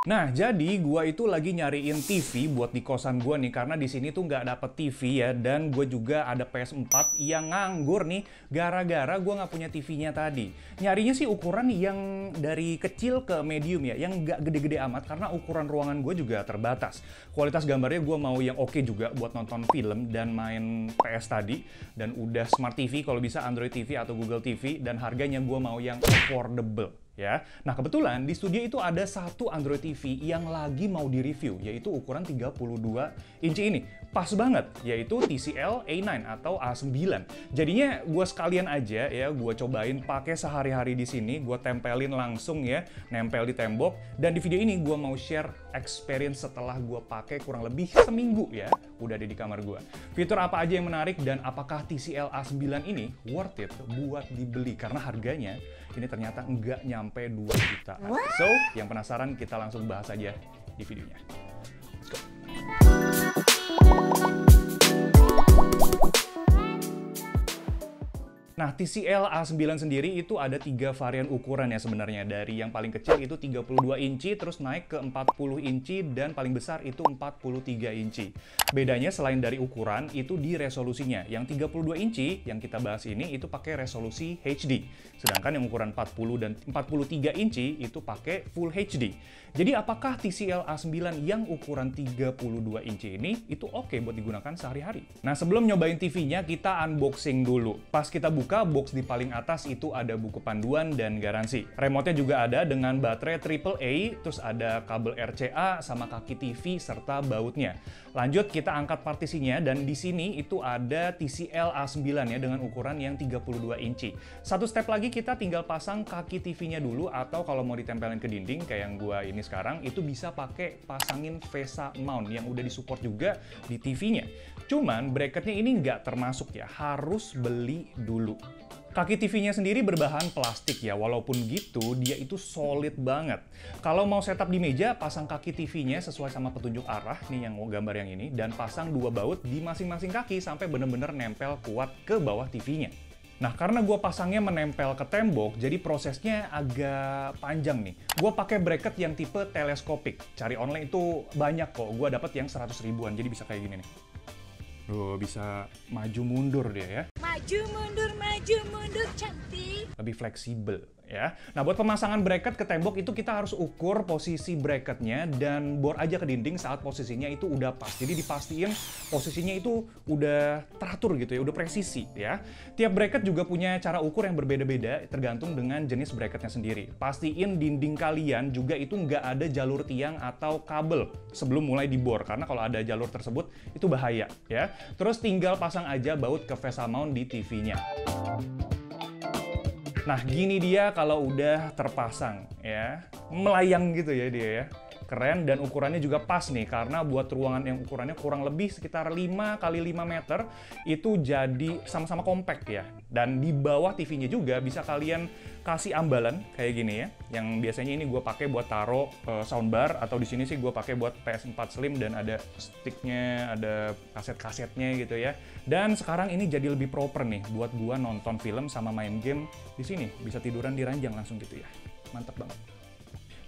Nah, jadi gua itu lagi nyariin TV buat di kosan gua nih, karena di sini tuh nggak dapet TV ya, dan gue juga ada PS4 yang nganggur nih, gara-gara gua nggak punya TV-nya tadi. Nyarinya sih ukuran yang dari kecil ke medium ya, yang nggak gede-gede amat, karena ukuran ruangan gue juga terbatas. Kualitas gambarnya gue mau yang oke juga buat nonton film dan main PS tadi, dan udah Smart TV, kalau bisa Android TV atau Google TV, dan harganya gue mau yang affordable. Ya, nah kebetulan di studio itu ada satu Android TV yang lagi mau di-review, yaitu ukuran 32 inci ini. Pas banget, yaitu TCL A9 atau A9. Jadinya gue sekalian aja ya, gue cobain pakai sehari-hari di sini, gue tempelin langsung ya, nempel di tembok. Dan di video ini gue mau share experience setelah gue pakai kurang lebih seminggu ya, udah ada di kamar gue. Fitur apa aja yang menarik dan apakah TCL A9 ini worth it buat dibeli? Karena harganya ini ternyata nggak nyampe 2 juta. So, yang penasaran kita langsung bahas aja di videonya. Let's go. Nah, TCL A9 sendiri itu ada 3 varian ukuran ya sebenarnya. Dari yang paling kecil itu 32 inci, terus naik ke 40 inci, dan paling besar itu 43 inci. Bedanya selain dari ukuran, itu di resolusinya. Yang 32 inci yang kita bahas ini itu pakai resolusi HD. Sedangkan yang ukuran 40 dan 43 inci itu pakai Full HD. Jadi apakah TCL A9 yang ukuran 32 inci ini itu oke buat digunakan sehari-hari? Nah, sebelum nyobain TV-nya, kita unboxing dulu. Pas kita buka, box di paling atas itu ada buku panduan dan garansi. Remote-nya juga ada dengan baterai AAA, terus ada kabel RCA sama kaki TV serta bautnya. Lanjut, kita angkat partisinya, dan di sini itu ada TCL A9 ya dengan ukuran yang 32 inci. Satu step lagi, kita tinggal pasang kaki TV-nya dulu, atau kalau mau ditempelin ke dinding kayak yang gua ini sekarang, itu bisa pakai pasangin VESA mount yang udah disupport juga di TV-nya. Cuman bracketnya ini nggak termasuk ya, harus beli dulu. Kaki TV-nya sendiri berbahan plastik ya, walaupun gitu dia itu solid banget. Kalau mau setup di meja, pasang kaki TV-nya sesuai sama petunjuk arah, nih yang gambar yang ini, dan pasang 2 baut di masing-masing kaki sampai bener-bener nempel kuat ke bawah TV-nya. Nah, karena gue pasangnya menempel ke tembok, jadi prosesnya agak panjang nih. Gue pakai bracket yang tipe teleskopik. Cari online itu banyak kok, gue dapet yang 100 ribuan, jadi bisa kayak gini nih. Bisa maju mundur dia ya. Maju mundur, cantik. Lebih fleksibel ya. Nah, buat pemasangan bracket ke tembok itu kita harus ukur posisi bracketnya dan bor aja ke dinding saat posisinya itu udah pas. Jadi dipastiin posisinya itu udah teratur gitu ya, udah presisi ya. Tiap bracket juga punya cara ukur yang berbeda-beda tergantung dengan jenis bracketnya sendiri. Pastiin dinding kalian juga itu nggak ada jalur tiang atau kabel sebelum mulai dibor, karena kalau ada jalur tersebut itu bahaya ya. Terus tinggal pasang aja baut ke VESA mount di TV-nya. Nah, gini dia kalau udah terpasang ya. Melayang gitu ya dia ya. Keren, dan ukurannya juga pas nih, karena buat ruangan yang ukurannya kurang lebih sekitar 5 x 5 meter itu jadi sama-sama compact ya. Dan di bawah TV-nya juga bisa kalian kasih ambalan kayak gini ya, yang biasanya ini gue pakai buat taro soundbar, atau di sini sih gue pakai buat PS4 Slim, dan ada sticknya, ada kaset-kasetnya gitu ya. Dan sekarang ini jadi lebih proper nih buat gue nonton film sama main game di sini, bisa tiduran di ranjang langsung gitu ya. Mantap banget.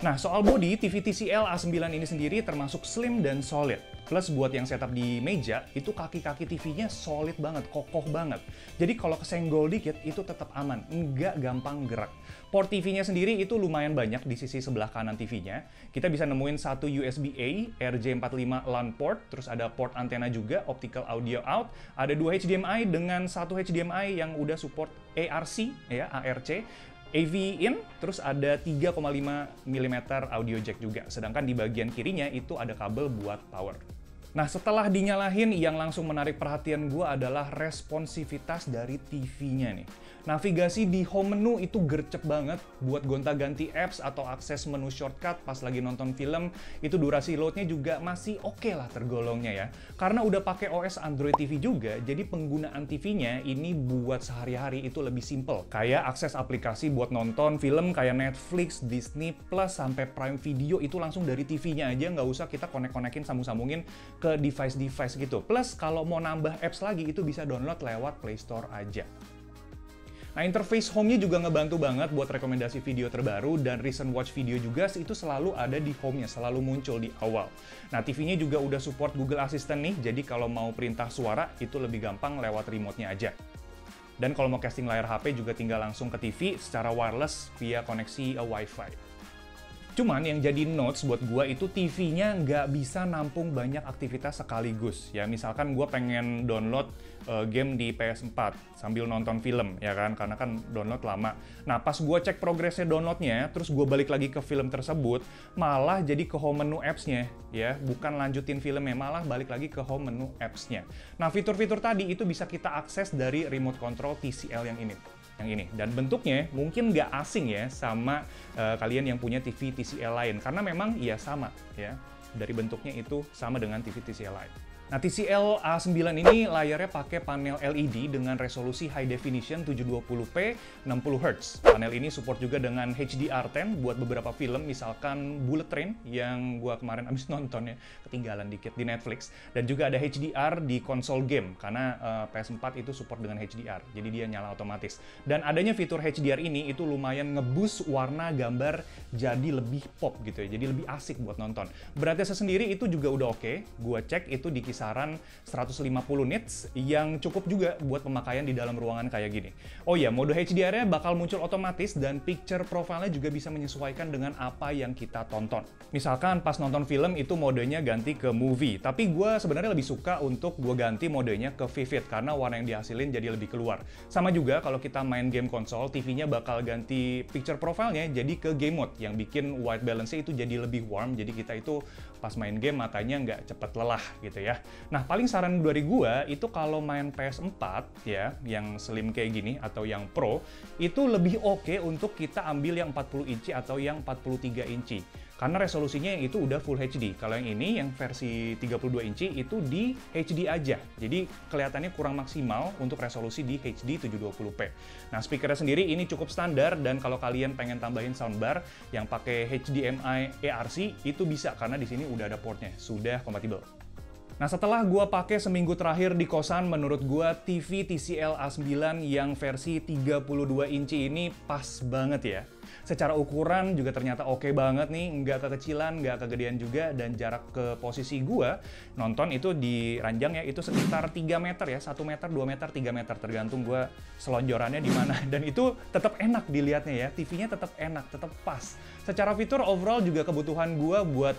Nah, soal body, TV TCL A9 ini sendiri termasuk slim dan solid. Plus buat yang setup di meja, itu kaki-kaki TV-nya solid banget, kokoh banget. Jadi kalau kesenggol dikit, itu tetap aman, nggak gampang gerak. Port TV-nya sendiri itu lumayan banyak di sisi sebelah kanan TV-nya. Kita bisa nemuin satu USB-A, RJ45 LAN port, terus ada port antena juga, optical audio out, ada 2 HDMI dengan satu HDMI yang udah support ARC, ya, ARC, AV in, terus ada 3,5 mm audio jack juga. Sedangkan di bagian kirinya itu ada kabel buat power. Nah, setelah dinyalahin, yang langsung menarik perhatian gue adalah responsivitas dari TV-nya nih. Navigasi di home menu itu gercep banget buat gonta-ganti apps atau akses menu shortcut pas lagi nonton film. Itu durasi loadnya juga masih oke lah tergolongnya ya. Karena udah pakai OS Android TV juga, jadi penggunaan TV-nya ini buat sehari-hari itu lebih simple. Kayak akses aplikasi buat nonton film kayak Netflix, Disney Plus, sampai Prime Video itu langsung dari TV-nya aja, nggak usah kita konek-konekin, sambung-sambungin ke device-device gitu. Plus kalau mau nambah apps lagi itu bisa download lewat Play Store aja. Nah, interface home-nya juga ngebantu banget buat rekomendasi video terbaru, dan recent watch video juga itu selalu ada di home-nya, selalu muncul di awal. Nah, TV-nya juga udah support Google Assistant nih, jadi kalau mau perintah suara itu lebih gampang lewat remote-nya aja. Dan kalau mau casting layar HP juga tinggal langsung ke TV secara wireless via koneksi Wi-Fi. Cuman yang jadi notes buat gua itu TV-nya nggak bisa nampung banyak aktivitas sekaligus. Ya, misalkan gua pengen download game di PS4 sambil nonton film, ya kan? Karena kan download lama. Nah, pas gua cek progresnya downloadnya, terus gua balik lagi ke film tersebut, malah jadi ke home menu apps-nya, ya. Bukan lanjutin filmnya, malah balik lagi ke home menu apps-nya. Nah, fitur-fitur tadi itu bisa kita akses dari remote control TCL yang ini. Dan bentuknya mungkin nggak asing ya sama kalian yang punya TV TCL lain, karena memang ya sama ya, dari bentuknya itu sama dengan TV TCL lain. Nah, TCL A9 ini layarnya pakai panel LED dengan resolusi high definition 720p 60Hz. Panel ini support juga dengan HDR10 buat beberapa film, misalkan Bullet Train yang gua kemarin abis nonton ya, ketinggalan dikit di Netflix. Dan juga ada HDR di konsol game, karena PS4 itu support dengan HDR, jadi dia nyala otomatis. Dan adanya fitur HDR ini itu lumayan nge-boost warna gambar jadi lebih pop gitu ya, jadi lebih asik buat nonton. Beratnya sendiri itu juga udah oke. Gua cek itu di kisaran 150 nits yang cukup juga buat pemakaian di dalam ruangan kayak gini. Oh ya, mode HDR-nya bakal muncul otomatis dan picture profile-nya juga bisa menyesuaikan dengan apa yang kita tonton. Misalkan pas nonton film itu modenya ganti ke movie, tapi gue sebenarnya lebih suka untuk gue ganti modenya ke vivid karena warna yang dihasilin jadi lebih keluar. Sama juga kalau kita main game konsol, TV-nya bakal ganti picture profile-nya jadi ke game mode yang bikin white balance-nya itu jadi lebih warm, jadi kita itu pas main game matanya nggak cepet lelah gitu ya. Nah, paling saran dari gua itu kalau main PS4 ya, yang slim kayak gini atau yang Pro, itu lebih oke untuk kita ambil yang 40 inci atau yang 43 inci. Karena resolusinya yang itu udah Full HD. Kalau yang ini, yang versi 32 inci, itu di HD aja. Jadi kelihatannya kurang maksimal untuk resolusi di HD 720p. Nah, speakernya sendiri ini cukup standar, dan kalau kalian pengen tambahin soundbar yang pakai HDMI ARC, itu bisa, karena di sini udah ada portnya, sudah kompatibel. Nah, setelah gua pakai seminggu terakhir di kosan, menurut gua TV TCL A9 yang versi 32 inci ini pas banget ya. Secara ukuran juga ternyata oke banget nih, nggak kekecilan, nggak kegedean juga, dan jarak ke posisi gua nonton itu di ranjang ya, itu sekitar 3 meter ya, 1 meter, 2 meter, 3 meter, tergantung gua selonjorannya di mana. Dan itu tetap enak dilihatnya ya, TV-nya tetap enak, tetap pas. Secara fitur overall juga kebutuhan gua buat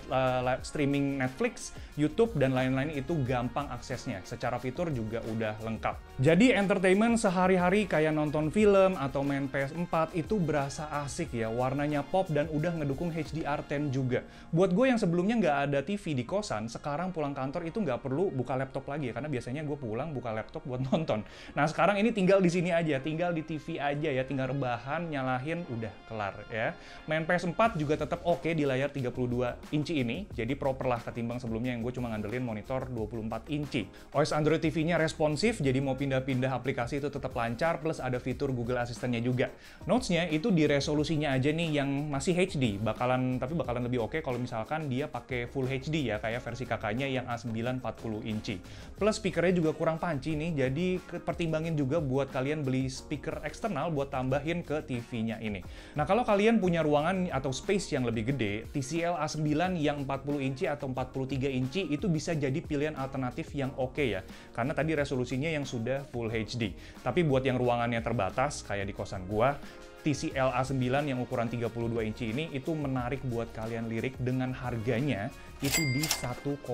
streaming Netflix, YouTube, dan lain-lain itu gampang aksesnya. Secara fitur juga udah lengkap. Jadi entertainment sehari-hari kayak nonton film atau main PS4 itu berasa asik ya, warnanya pop dan udah ngedukung HDR10 juga. Buat gue yang sebelumnya nggak ada TV di kosan, sekarang pulang kantor itu nggak perlu buka laptop lagi ya, karena biasanya gue pulang buka laptop buat nonton. Nah, sekarang ini tinggal di sini aja, tinggal di TV aja ya, tinggal rebahan, nyalahin, udah kelar ya. Main PS4 juga tetap oke di layar 32 inci ini, jadi proper lah ketimbang sebelumnya yang gue cuma ngandelin monitor 24 inci. OS Android TV-nya responsif, jadi mau pindah-pindah aplikasi itu tetap lancar, plus ada fitur Google Assistant-nya juga. Notes-nya itu di resolusinya aja nih yang masih HD, tapi bakalan lebih oke kalau misalkan dia pakai Full HD ya, kayak versi kakaknya yang A9 40 inci. Plus speakernya juga kurang panci nih, jadi pertimbangin juga buat kalian beli speaker eksternal buat tambahin ke TV-nya ini. Nah, kalau kalian punya ruangan atau space yang lebih gede, TCL A9 yang 40 inci atau 43 inci itu bisa jadi pilihan alternatif yang oke ya, karena tadi resolusinya yang sudah Full HD. Tapi buat yang ruangannya terbatas, kayak di kosan gua, TCL A9 yang ukuran 32 inci ini itu menarik buat kalian lirik dengan harganya itu di 1,9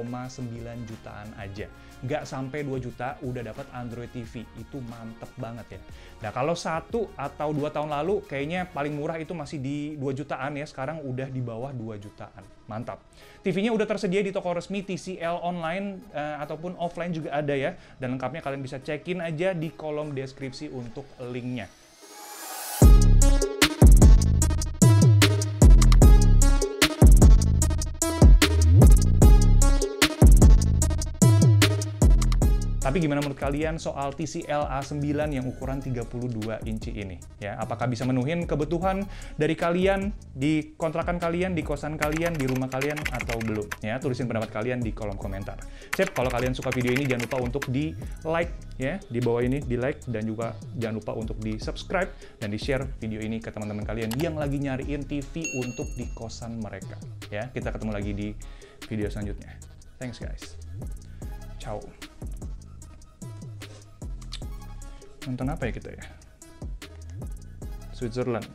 jutaan aja. Nggak sampai 2 juta udah dapat Android TV, itu mantep banget ya. Nah, kalau 1 atau 2 tahun lalu kayaknya paling murah itu masih di 2 jutaan ya, sekarang udah di bawah 2 jutaan. Mantap. TV-nya udah tersedia di toko resmi TCL online ataupun offline juga ada ya, dan lengkapnya kalian bisa cekin aja di kolom deskripsi untuk linknya. Tapi gimana menurut kalian soal TCL A9 yang ukuran 32 inci ini? Ya, apakah bisa menuhin kebutuhan dari kalian di kontrakan kalian, di kosan kalian, di rumah kalian atau belum? Ya, tulisin pendapat kalian di kolom komentar. Sip, kalau kalian suka video ini jangan lupa untuk di-like ya, di bawah ini di-like dan juga jangan lupa untuk di-subscribe dan di-share video ini ke teman-teman kalian yang lagi nyariin TV untuk di kosan mereka. Ya, kita ketemu lagi di video selanjutnya. Thanks guys. Ciao. Nonton apa ya kita ya? Switzerland.